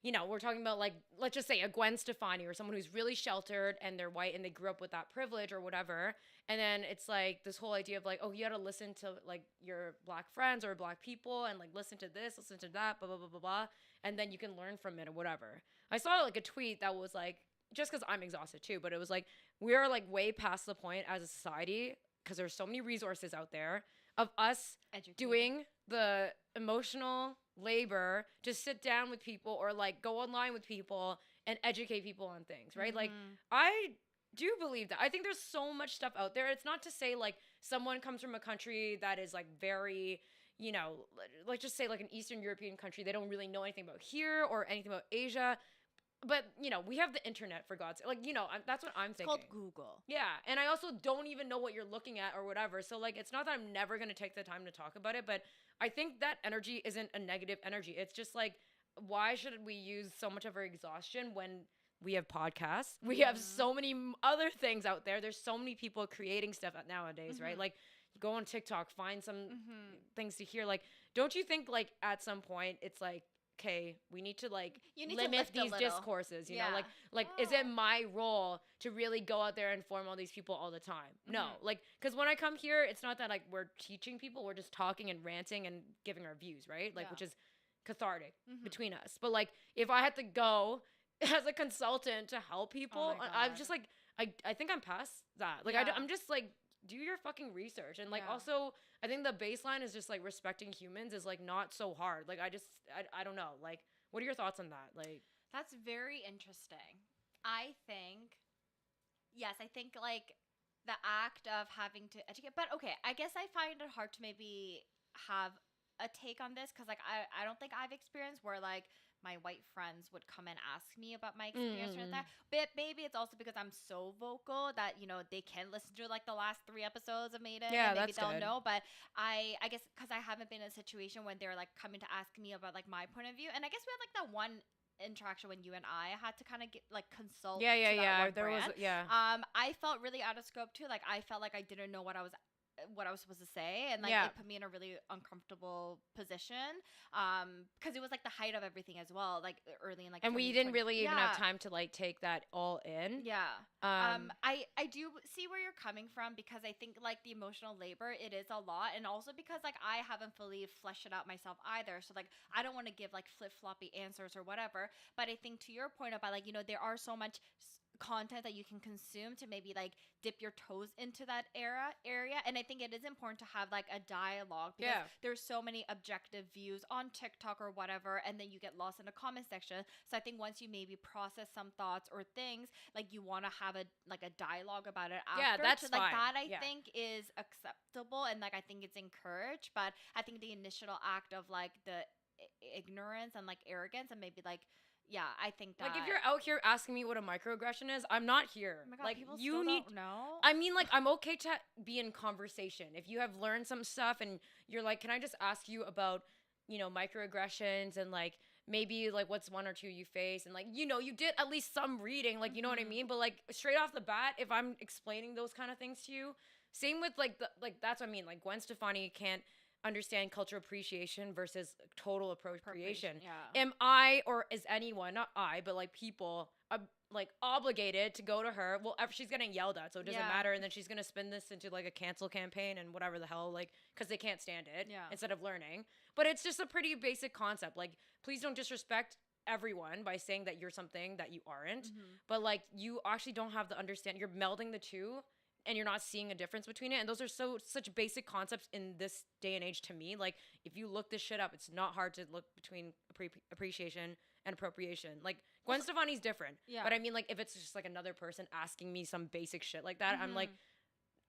you know, we're talking about, like, let's just say a Gwen Stefani or someone who's really sheltered and they're white and they grew up with that privilege or whatever. And then it's like this whole idea of like, oh, you got to listen to like your black friends or black people and like listen to this, listen to that, blah, blah, blah, blah, blah. And then you can learn from it or whatever. I saw like a tweet that was like, just because I'm exhausted too, but it was like, we're like way past the point as a society because there's so many resources out there of us doing the emotional labor to sit down with people or like go online with people and educate people on things, right? Like, I do believe that. I think there's so much stuff out there. It's not to say like someone comes from a country that is like very, you know, like just say like an Eastern European country, they don't really know anything about here or anything about Asia. But, you know, we have the internet, for God's sake. Like, you know, that's what I'm thinking.
It's called Google.
Yeah. And I also don't even know what you're looking at or whatever. So, like, it's not that I'm never going to take the time to talk about it. But I think that energy isn't a negative energy. It's just like, why should we use so much of our exhaustion when we have podcasts? We have so many other things out there. There's so many people creating stuff nowadays, right? Like, you go on TikTok, find some things to hear. Like, don't you think, like, at some point, it's like, okay, we need to like limit these discourses, you know, like is it my role to really go out there and inform all these people all the time? No, like, because when I come here, it's not that like we're teaching people, we're just talking and ranting and giving our views, right? Like, which is cathartic between us. But like, if I had to go as a consultant to help people, I'm just like, I think I'm past that. Like, I'm just like, do your fucking research. And like, also, I think the baseline is just like respecting humans is like not so hard. Like, I don't know. Like, what are your thoughts on that? Like,
that's very interesting. I think, yes, I think like the act of having to educate, but okay, I guess I find it hard to maybe have a take on this because like I don't think I've experienced where like my white friends would come and ask me about my experience with that. But maybe it's also because I'm so vocal that, you know, they can listen to like the last 3 episodes of Maiden.
Yeah,
and maybe they'll
good.
know. But I guess because I haven't been in a situation when they're like coming to ask me about like my point of view. And I guess we had like that one interaction when you and I had to kind of get like consult.
Yeah.
There
was.
I felt really out of scope too. Like I felt like I didn't know what I was supposed to say, and like it put me in a really uncomfortable position because it was like the height of everything as well, like early in like,
and we didn't really even have time to like take that all in.
I do see where you're coming from because I think like the emotional labor, it is a lot, and also because like I haven't fully fleshed it out myself either, so like I don't want to give like flip-floppy answers or whatever. But I think to your point about like, you know, there are so much content that you can consume to maybe like dip your toes into that area, and I think it is important to have like a dialogue because there's so many objective views on TikTok or whatever, and then you get lost in the comment section. So I think once you maybe process some thoughts or things, like you want to have a dialogue about it after.
That's
like
fine.
That I think is acceptable, and like I think it's encouraged. But I think the initial act of like the ignorance and like arrogance and maybe like, yeah, I think that.
Like, if you're out here asking me what a microaggression is, I'm not here.
Oh my God,
like,
people
you
still
need.
Don't know.
I mean, like, I'm okay to be in conversation. If you have learned some stuff and you're like, can I just ask you about, you know, microaggressions and like maybe like what's 1 or 2 you face, and like, you know, you did at least some reading, like, you know what I mean? But like straight off the bat, if I'm explaining those kind of things to you, same with like that's what I mean. Like, Gwen Stefani can't understand cultural appreciation versus total appropriation. Am I, or is anyone, not I, but like people, like obligated to go to her? Well, she's getting yelled at, so it doesn't matter. And then she's gonna spin this into like a cancel campaign and whatever the hell, like, because they can't stand it instead of learning. But it's just a pretty basic concept. Like, please don't disrespect everyone by saying that you're something that you aren't,
Mhm.
but like you actually don't have the understand. You're melding the two, and you're not seeing a difference between it. And those are such basic concepts in this day and age to me. Like if you look this shit up, it's not hard to look between appreciation and appropriation. Like Gwen Stefani's different,
Yeah.
but I mean like if it's just like another person asking me some basic shit like that, I'm like,
Mhm.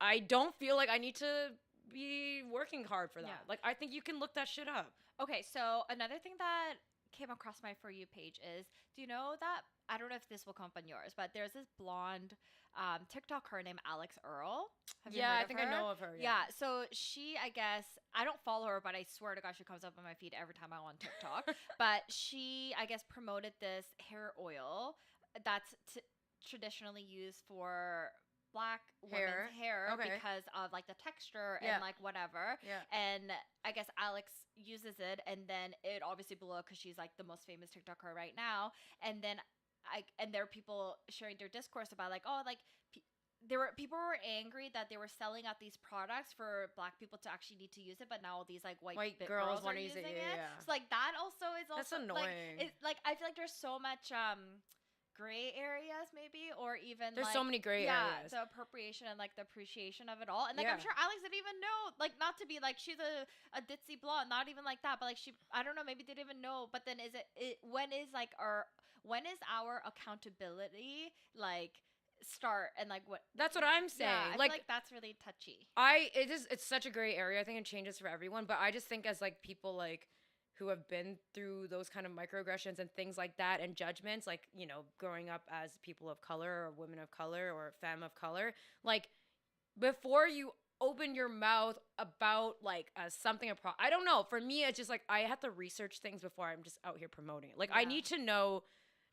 I don't feel like I need to be working hard for that.
Yeah.
Like I think you can look that shit up.
Okay, so another thing that came across my For You page is, do you know that, I don't know if this will come up on yours, but there's this blonde TikToker named Alex Earl. Have you
Yeah,
heard
I
of
think
her?
I know of her.
Yeah, so she, I guess, I don't follow her, but I swear to God, she comes up on my feed every time I'm on TikTok. But she, I guess, promoted this hair oil that's traditionally used for black
Hair.
women's hair
Okay.
because of like the texture
Yeah.
and like whatever.
Yeah.
And I guess Alex uses it, and then it obviously blew up because she's like the most famous TikToker right now. And then there are people sharing their discourse about like, oh, like people were angry that they were selling out these products for black people to actually need to use it, but now all these like white
girls
want
wanna
to
use it,
using
yeah, yeah.
So like that also is
That's
also
annoying.
Like, like I feel like there's so much gray areas maybe, or even
There's
like,
so many gray areas.
the appropriation and like the appreciation of it all. And like
Yeah.
I'm sure Alex didn't even know, like, not to be like she's a ditzy blonde, not even like that, but like she, I don't know, maybe didn't even know. But then when is our accountability like start, and like what?
That's what I'm saying.
Yeah, I
like
feel like that's really touchy.
it's such a gray area. I think it changes for everyone, but I just think as like people like who have been through those kind of microaggressions and things like that and judgments, like, you know, growing up as people of color or women of color or femme of color, like before you open your mouth about like something I don't know, for me it's just like I have to research things before I'm just out here promoting it. Like I
Yeah.
need to know.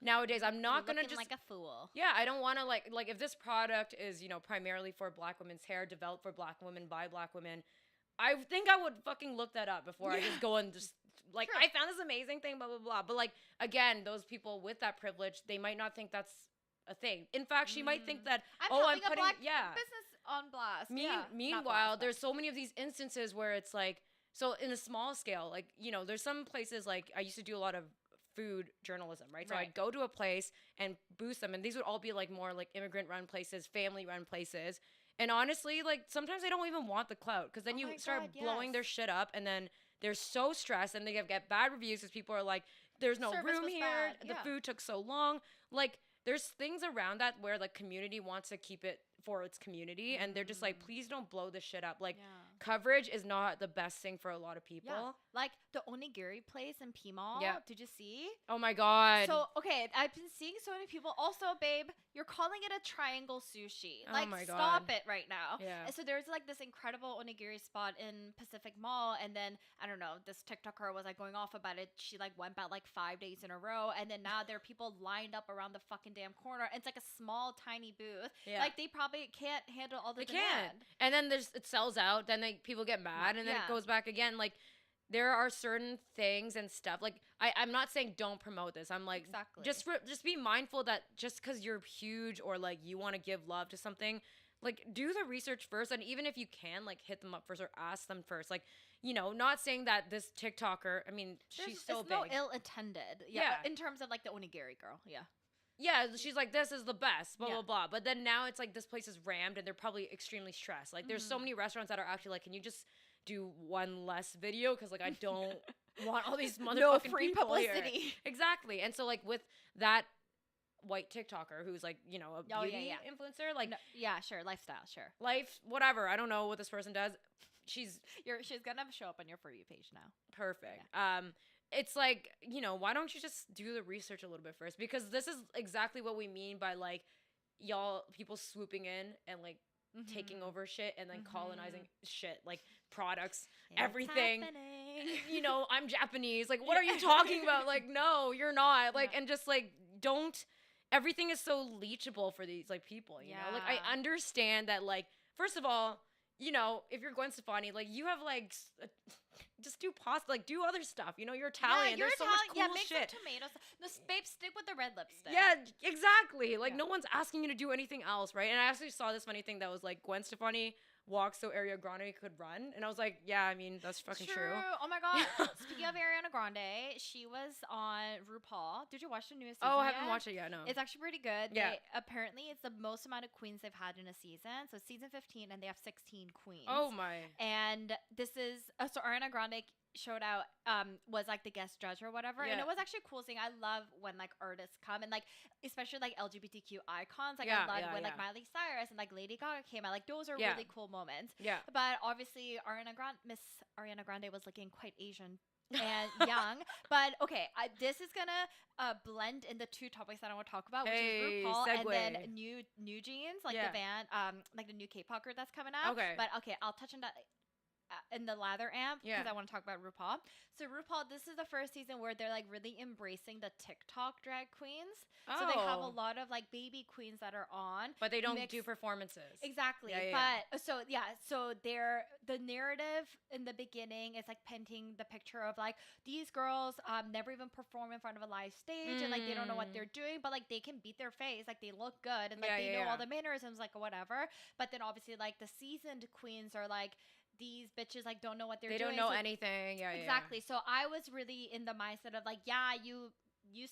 Nowadays, I'm not
You're
gonna
looking
just
like a fool.
yeah. I don't want to like if this product is, you know, primarily for black women's hair, developed for black women by black women. I think I would fucking look that up before I just go and just like
True.
I found this amazing thing, blah blah blah. But like again, those people with that privilege, they might not think that's a thing. In fact, she might think that
I'm
I'm
helping a
putting
black
yeah.
business on blast.
Meanwhile,
Not blast, but-
there's so many of these instances where it's like, so in a small scale, like, you know, there's some places like I used to do a lot of food journalism, right? So
Right.
I'd go to a place and boost them, and these would all be like more like immigrant run places, family run places. And honestly, like sometimes they don't even want the clout because then
Oh
you
my
start
God,
blowing their
yes.
shit up, and then they're so stressed and they get bad reviews because people are like, there's no
Service
room
was
here,
bad,
the
yeah.
food took so long. Like there's things around that where like community wants to keep it for its community, and they're just like, please don't blow this shit up. Like
Yeah.
coverage is not the best thing for a lot of people.
Yeah. Like the onigiri place in P Mall.
Yeah.
Did you see?
Oh my god.
So okay, I've been seeing so many people. Also, babe, you're calling it a triangle sushi.
Oh
Like,
my
stop
God.
it right now.
Yeah.
And so there's like this incredible onigiri spot in Pacific Mall, and then I don't know, this TikToker was like going off about it. She like went back like 5 days in a row, and then now there are people lined up around the fucking damn corner. And it's like a small, tiny booth.
Yeah.
Like they probably can't handle all the
They
demand.
can't. And then it sells out. Then people get mad, and then
Yeah.
it goes back again. Like there are certain things and stuff. Like I'm not saying don't promote this. I'm like
Exactly.
just be mindful that just because you're huge or like you want to give love to something, like do the research first. And even if you can, like hit them up first or ask them first. Like, you know, not saying that this TikToker. I mean, she's so
it's
big.
no ill intended.
Yeah.
In terms of like the onigiri girl. Yeah.
Yeah, she's like, this is the best, blah,
Yeah.
blah, blah. But then now it's like this place is rammed and they're probably extremely stressed. Like, there's so
Mhm.
many restaurants that are actually like, can you just do one less video? Because, like, I don't want all these motherfucking
No free
people here.
publicity.
Exactly. And so, like, with that white TikToker who's like, you know, a
Oh,
beauty
yeah.
influencer, like,
No, yeah, sure. Lifestyle, sure.
life, whatever. I don't know what this person does. She's
She's gonna show up on your For You page now.
perfect. It's like, you know, why don't you just do the research a little bit first? Because this is exactly what we mean by like people swooping in and like taking over shit and then colonizing shit, like products, everything. You know, I'm Japanese. Like, what are you talking about? Like, no, you're not. Like,
Yeah.
and just like, don't. Everything is so leachable for these like people. You know, like
Yeah.
I understand that. Like, first of all, you know, if you're Gwen Stefani, like you have like just do pasta, like do other stuff. You know, you're Italian.
You're
There's so
Italian.
much cool
make
shit.
some tomato sauce. No, babe, stick with the red lipstick.
Yeah, exactly. Like
Yeah.
no one's asking you to do anything else, right? And I actually saw this funny thing that was like Gwen Stefani walk so Ariana Grande could run. And I was like, yeah, I mean, that's fucking true.
Oh my god. Speaking of Ariana Grande, she was on RuPaul. Did you watch the newest season?
Oh, I haven't
yet?
watched it yet, no.
It's actually pretty good.
Yeah.
Apparently, it's the most amount of queens they've had in a season. So season 15, and they have 16 queens.
Oh my.
And this is so Ariana Grande showed out, was like the guest judge or whatever, and
Yeah.
it was actually a cool thing. I love when like artists come and like especially like LGBTQ icons. Like
Yeah,
I love
yeah,
when like
yeah.
Miley Cyrus and like Lady Gaga came out. Like those are
Yeah.
really cool moments.
Yeah.
But obviously, Miss Ariana Grande was looking quite Asian and young. But okay, this is gonna blend in the two topics that I want to talk about, which
Hey,
is RuPaul and
segue.
then New Jeans, like
Yeah.
the band, like the new K-pop group that's coming out.
Okay.
But okay, I'll touch on that in the lather amp because
Yeah.
I want to talk about RuPaul. So RuPaul, this is the first season where they're like really embracing the TikTok drag queens. So they have a
Oh.
lot of like baby queens that are on.
But they don't
mixed-
do performances.
Exactly.
Yeah, yeah,
But so yeah, so the narrative in the beginning is like painting the picture of like these girls never even perform in front of a live stage and like they don't know what they're doing, but like they can beat their face, like they look good and like
Yeah,
they
yeah,
know
yeah.
all the mannerisms, like whatever. But then obviously like the seasoned queens are like these bitches like don't know what they're
They
doing.
don't know
So-
anything. Yeah, yeah.
Exactly. So I was really in the mindset of like, yeah, you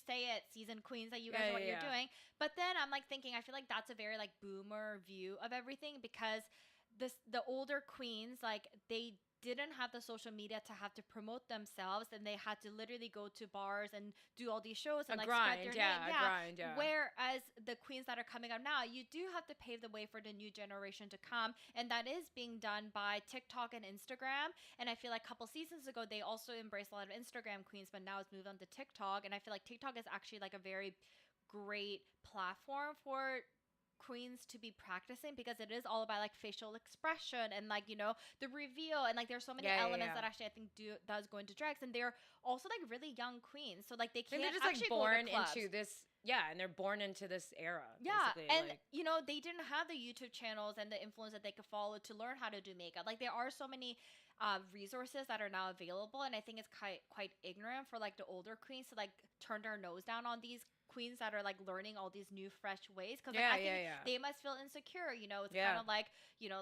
say it, seasoned queens, that you guys
Yeah,
know what
yeah,
you're
yeah.
doing. But then I'm like thinking, I feel like that's a very like boomer view of everything because the older queens, like they didn't have the social media to have to promote themselves and they had to literally go to bars and do all these shows and
A
like
grind,
spread their
yeah,
name.
a grind, yeah.
Whereas the queens that are coming up now, you do have to pave the way for the new generation to come, and that is being done by TikTok and Instagram. And I feel like a couple seasons ago they also embraced a lot of Instagram queens, but now it's moved on to TikTok. And I feel like TikTok is actually like a very great platform for queens to be practicing because it is all about like facial expression and like the reveal and like there's so many
Yeah, yeah,
elements
yeah.
that actually I think does go into drags, and they're also like really young queens, so like they
And
can't
they're just like
actually
born
go to clubs.
into this. Yeah, and they're born into this era.
Yeah,
basically,
and
like,
they didn't have the YouTube channels and the influence that they could follow to learn how to do makeup. Like there are so many resources that are now available, and I think it's quite ignorant for like the older queens to like turn their nose down on these queens that are like learning all these new fresh ways because
Yeah,
I think
yeah, yeah.
they must feel insecure. It's
Yeah.
kind of like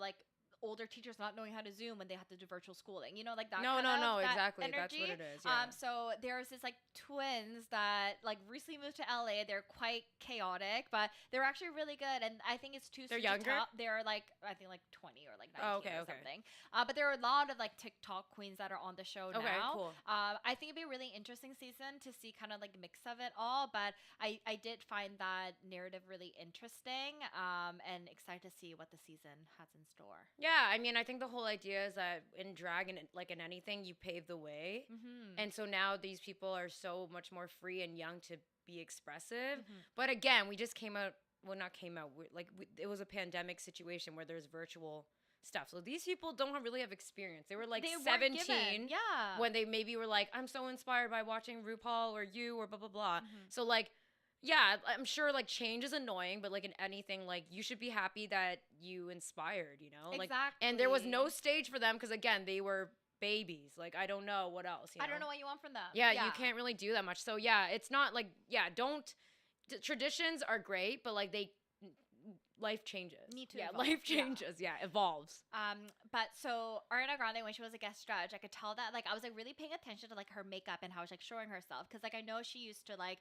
like older teachers not knowing how to Zoom when they have to do virtual schooling. Like that.
No,
kind
no,
of,
no,
that
exactly.
Energy.
That's what it is. Yeah.
So there's this like twins that like recently moved to LA. They're quite chaotic, but they're actually really good. And I think it's too
They're
soon to
younger?
tell. They're like I think like 20 or like 19
Oh, okay,
or
okay.
something. But there are a lot of like TikTok queens that are on the show
Okay,
now.
cool.
I think it'd be a really interesting season to see kind of like a mix of it all. But I did find that narrative really interesting. And excited to see what the season has in store.
Yeah, I mean, I think the whole idea is that in drag and like in anything, you pave the way.
Mm-hmm.
And so now these people are so much more free and young to be expressive.
Mhm.
But again, we just came out. Well, not came out. It was a pandemic situation where there's virtual stuff. So these people don't really have experience. They were like
They weren't
17
given. Yeah.
when they maybe were like, I'm so inspired by watching RuPaul or you or blah blah blah.
Mhm.
So like, yeah, I'm sure like change is annoying, but like in anything, like you should be happy that you inspired. Like,
Exactly.
and there was no stage for them because again, they were babies. Like I don't know what else.
I don't know what you want from them.
Yeah, you can't really do that much. So yeah, it's not like don't. Traditions are great, but like life changes.
Need to
yeah,
evolve,
life
yeah.
changes. Yeah, evolves.
But so Ariana Grande, when she was a guest judge, I could tell that like I was like really paying attention to like her makeup and how she's like showing herself, because like I know she used to like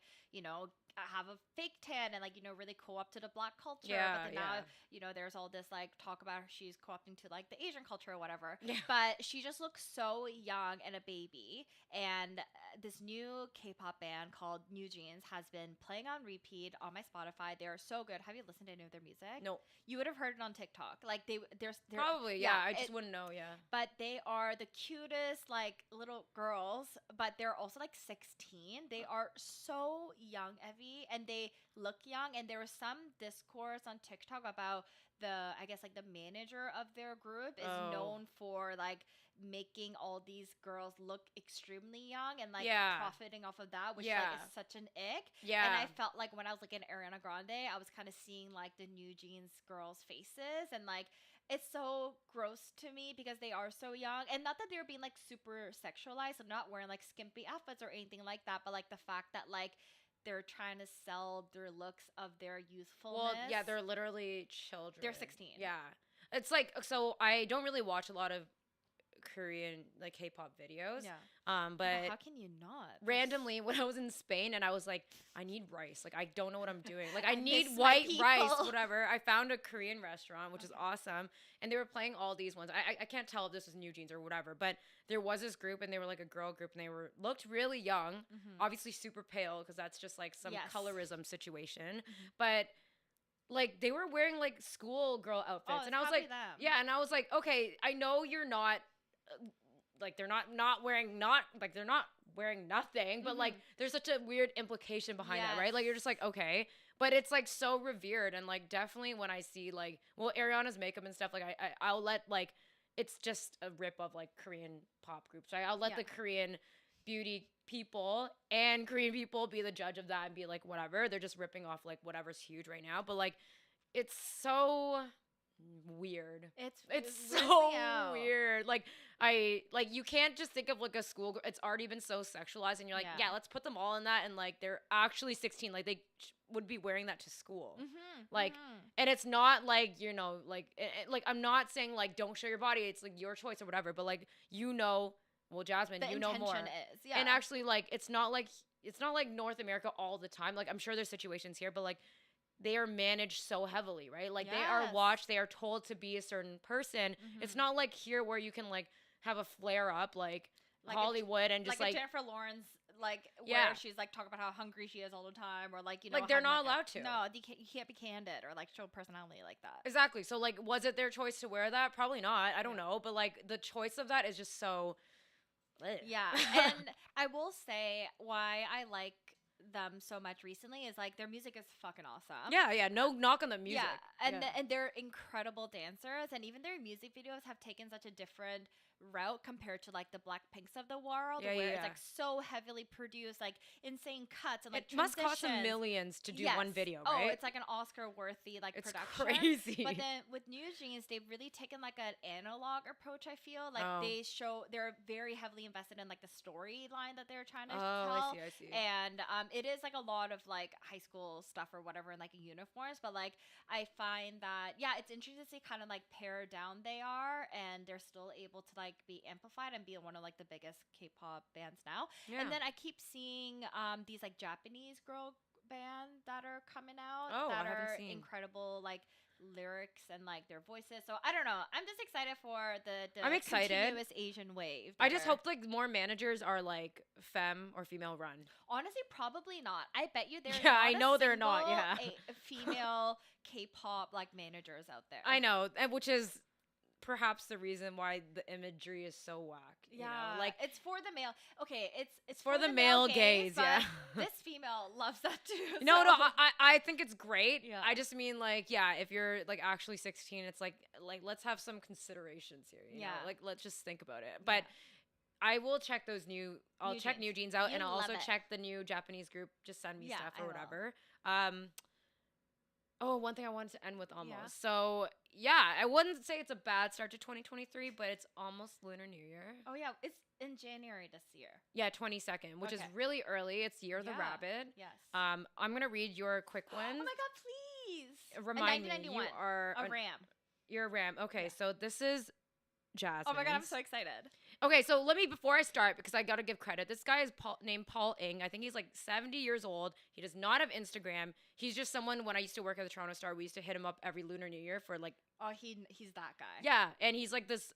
have a fake tan and like really co-opt to the Black culture.
Yeah,
but then now there's all this like talk about her she's co-opting to like the Asian culture or whatever.
Yeah.
But she just looks so young and a baby. And this new K-pop band called New Jeans has been playing on repeat on my Spotify. They're so good. Have you listened to any of their music?
No,
You would have heard it on TikTok. Like they're
probably. Yeah, I just
it-
wouldn't know. Yeah.
but they are the cutest like little girls, but they're also like 16. They are so young, Evie, and they look young. And there was some discourse on TikTok about I guess like the manager of their group is
Oh.
known for like making all these girls look extremely young and like
Yeah.
profiting off of that, which
Yeah.
like is such an ick.
Yeah.
And I felt like when I was looking at Ariana Grande, I was kind of seeing like the New Jeans girls' faces, and like it's so gross to me because they are so young. And not that they're being like super sexualized and not wearing like skimpy outfits or anything like that, but like the fact that like they're trying to sell their looks of their youthfulness.
Well, yeah, they're literally children.
They're 16.
Yeah. It's like, so I don't really watch a lot of Korean like K-pop videos.
Yeah.
But
how can you not?
randomly when I was in Spain and I was like, I need rice. Like I don't know what I'm doing. Like I
I
need
miss my
white rice,
people.
whatever. I found a Korean restaurant, which is awesome, and they were playing all these ones. I can't tell if this was New Jeans or whatever, but there was this group and they were like a girl group and they were looked really young, obviously super pale because that's just like some
Yes.
colorism situation, but like they were wearing like schoolgirl outfits,
it's
and I was
probably
like,
them.
yeah, and I was like, okay, I know you're not like they're not wearing nothing, but like there's such a weird implication behind that, right? Like you're just like, okay, but it's like so revered, and like definitely when I see like, well, Ariana's makeup and stuff, like I'll let like it's just a rip of like Korean pop groups, right? I'll let the Korean beauty people and Korean people be the judge of that and be like, whatever, they're just ripping off like whatever's huge right now, but like it's so weird. It's so weird. Like you can't just think of like a school. It's already been so sexualized, and you're like, yeah, let's put them all in that, and like they're actually 16. Like they would be wearing that to school. Like, and it's not like like like I'm not saying like don't show your body. It's like your choice or whatever. But like well, Jasmine,
the
you know more.
Is,
and actually like it's not like North America all the time. Like I'm sure there's situations here, but like they are managed so heavily, right? Like they are watched, they are told to be a certain person. It's not like here where you can like have a flare up like Hollywood and just like
Jennifer Lawrence, like where she's like talking about how hungry she is all the time, or like
like they're not allowed to.
No, you can't be candid or like show personality like that.
Exactly. So like, was it their choice to wear that? Probably not. I don't know, but like the choice of that is just so.
Yeah, and I will say why I like them so much recently is like their music is fucking awesome.
Yeah, no knock on the music.
Yeah, and they're incredible dancers, and even their music videos have taken such a different route compared to like the Blackpinks of the world, where it's like so heavily produced, like insane cuts and like
it must cost them millions to do one video, right?
Oh, it's like an Oscar-worthy like
it's
production.
Crazy.
But then with New Jeans, they've really taken like an analog approach. I feel like they're very heavily invested in like the storyline that they're trying to tell.
I see.
And it is like a lot of like high school stuff or whatever in like uniforms, but like I find that it's interesting to see kind of like pared down they are, and they're still able to like be amplified and be one of like the biggest K-pop bands now. And then I keep seeing these like Japanese girl bands that are coming out that are incredible, like lyrics and like their voices. So I don't know. I'm just excited for the
I'm excited.
Continuous Asian wave.
I just hope like more managers are like femme or female run.
Honestly, probably not. I bet you there's
I know they're not. Yeah,
female K-pop like managers out there.
I know, and which is perhaps the reason why the imagery is so whack. You know? Like
it's for the male. Okay, it's
for the male gaze. Yeah,
this female loves that too.
No, I think it's great. Yeah. I just mean like if you're like actually 16, it's like let's have some considerations here. You know? Like let's just think about it. But I will check those I'll check New Jeans out, and I'll also check the new Japanese group. Just send me stuff or whatever. Oh, one thing I wanted to end with almost. Yeah. So, I wouldn't say it's a bad start to 2023, but it's almost Lunar New Year.
Oh, yeah. It's in January this year.
Yeah, 22nd, which is really early. It's Year of the Rabbit.
Yes.
I'm going to read your quick ones.
Oh, my God, please.
Remind me, you are
a ram.
You're a ram. Okay, so this is Jasmine.
Oh, my God, I'm so excited.
Okay, so before I start, because I got to give credit, this guy is named Paul Ing. I think he's like 70 years old. He does not have Instagram. He's just someone, when I used to work at the Toronto Star, we used to hit him up every Lunar New Year for like...
Oh, he's that guy.
Yeah, and he's like this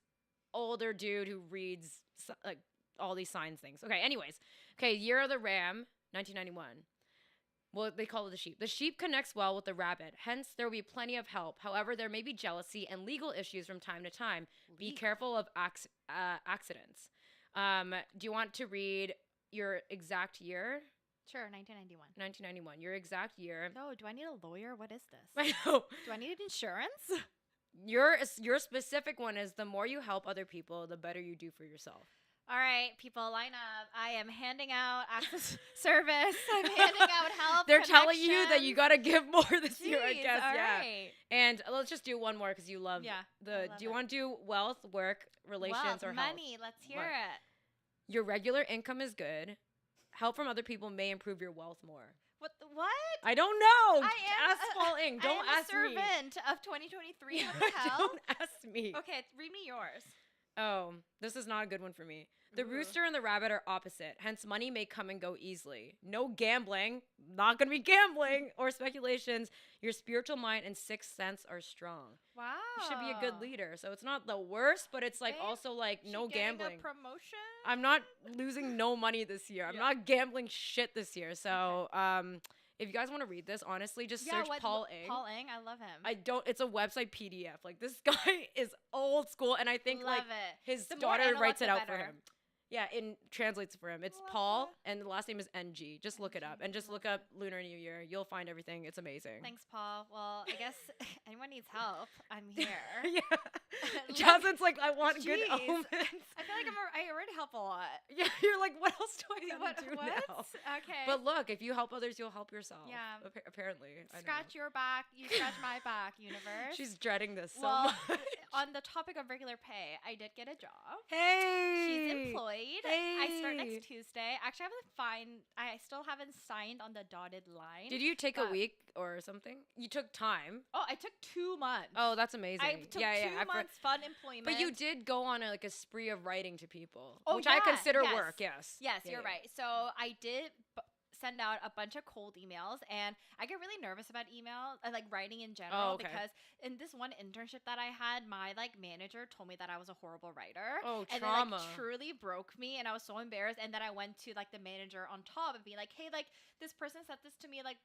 older dude who reads like all these signs things. Okay, anyways. Okay, Year of the Ram, 1991. Well, they call it the sheep. The sheep connects well with the rabbit. Hence, there will be plenty of help. However, there may be jealousy and legal issues from time to time. Be careful of accidents. Do you want to read your exact year?
Sure, 1991.
1991, your exact year.
No, do I need a lawyer? What is this?
I know.
Do I need insurance?
Your specific one is the more you help other people, the better you do for yourself.
All right, people, line up. I am handing out access service. I'm handing out help.
They're telling you that you got to give more this year, I guess.
All right.
And let's just do one more because you love do you want to do wealth, work, relations, or health?
Money. Let's hear it.
Your regular income is good. Help from other people may improve your wealth more.
What?
I don't know.
I am
Ask Paul Ing. Don't
I am
ask
a servant of 2023.
me.
What the hell?
Don't ask me.
Okay, read me yours.
Oh, this is not a good one for me. The
Ooh.
rooster and the rabbit are opposite, hence money may come and go easily. No gambling, not gonna be gambling, or speculations. Your spiritual mind and sixth sense are strong.
Wow.
You should be a good leader. So it's not the worst, but it's like
Babe,
also like
She
no
getting
gambling.
A promotion?
I'm not losing no money this year. I'm
Yeah.
not gambling shit this year. So if you guys want to read this, honestly, just search Paul Ing.
Paul Ing, I love him.
I don't. It's a website PDF. Like this guy is old school, and I think
love
like
it.
his
The more
daughter
analog,
writes
the
it out for
better.
him. Yeah, it translates for him. It's
Love
Paul,
that.
and the last name is NG. Just look it up, and just
Love
look up Lunar New Year. You'll find everything. It's amazing.
Thanks, Paul. Well, I guess anyone needs help, I'm here.
Yeah.
Like,
Jasmine's like, I want good
jeez.
omens.
I feel like I already help a lot.
Yeah, you're like, what else do I have to do
what?
now?
Okay.
But look, if you help others, you'll help yourself.
Yeah.
Apparently. I don't
Scratch
know.
your back, you scratch my back, universe.
She's dreading this so
well,
much.
on the topic of regular pay, I did get a job.
Hey!
She's employed. I start
Hey.
next Tuesday. Actually, I still haven't signed on the dotted line.
Did you take a
but-
week or something? You took time.
Oh, I took 2 months.
Oh, that's amazing.
I took
yeah,
2
yeah.
months fun employment.
But you did go on like a spree of writing to people,
Oh,
which I
yeah,
consider
yes.
work. Yes.
Yes,
Yeah,
you're
yeah.
right. So I did send out a bunch of cold emails, and I get really nervous about email, like writing in general,
Oh, okay.
because in this one internship that I had, my like manager told me that I was a horrible writer.
Oh,
And
trauma.
it like truly broke me, and I was so embarrassed. And then I went to like the manager on top and be like, "Hey, like this person said this to me, like."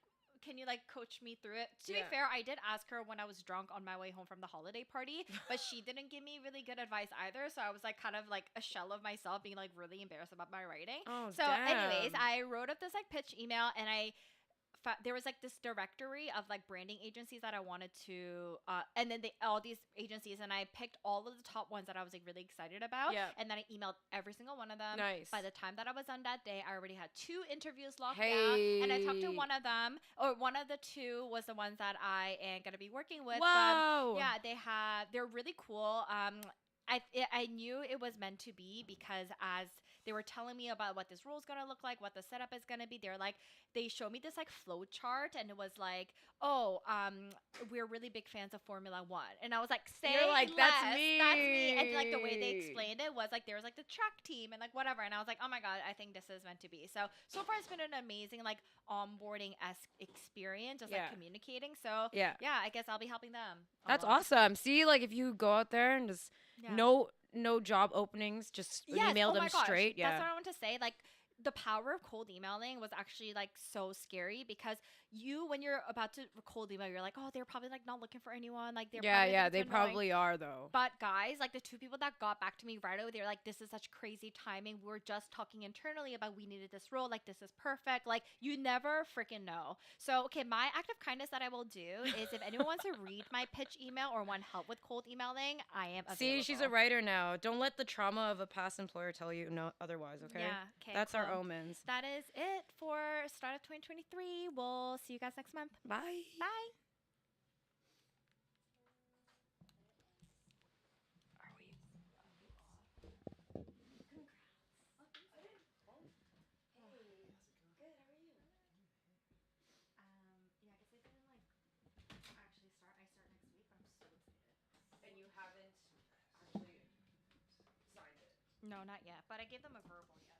Can you like coach me through it? To
Yeah.
be fair, I did ask her when I was drunk on my way home from the holiday party, but she didn't give me really good advice either. So I was like kind of like a shell of myself, being like really embarrassed about my writing.
Oh,
So, anyways,
damn.
I wrote up this like pitch email, and there was like this directory of like branding agencies that I wanted to, and then all these agencies, and I picked all of the top ones that I was like really excited about,
Yeah.
and then I emailed every single one of them.
Nice.
By the time that I was on that day, I already had 2 interviews locked down, and I talked to
Hey.
one of them, or one of the 2 was the ones that I am gonna be working with.
Whoa.
But yeah, they're really cool. I knew it was meant to be, because as they were telling me about what this role is gonna look like, what the setup is gonna be, they showed me this like flow chart, and it was like, oh, we're really big fans of Formula One, and I was like, say
You're like,
less,
that's me.
and like the way they explained it was like there was like the track team and like whatever, and I was like, oh my god, I think this is meant to be. So far it's been an amazing like onboarding-esque experience, just
Yeah.
like communicating. So
Yeah.
I guess I'll be helping them.
That's
along.
awesome. See, like if you go out there and just
Yeah.
no job openings, just
Yes,
email
oh
them
my gosh,
straight. Yeah.
That's what I want to say. Like the power of cold emailing was actually like so scary, because when you're about to cold email, you're like, oh, they're probably like not looking for anyone. Like they're
Yeah,
probably,
yeah,
like,
they
it's annoying.
probably are though.
But guys, like the 2 people that got back to me right away, they're like, this is such crazy timing. We're just talking internally about we needed this role. Like this is perfect. Like you never freaking know. So okay, my act of kindness that I will do is if anyone wants to read my pitch email or want help with cold emailing, I am available.
See, she's a writer now. Don't let the trauma of a past employer tell you no otherwise, okay?
Yeah, okay.
That's our
cool.
omens.
That is it for start of 2023. We'll see you guys next month.
Bye.
Bye.
And you haven't actually signed it.
No, not yet. But I gave them a verbal yes.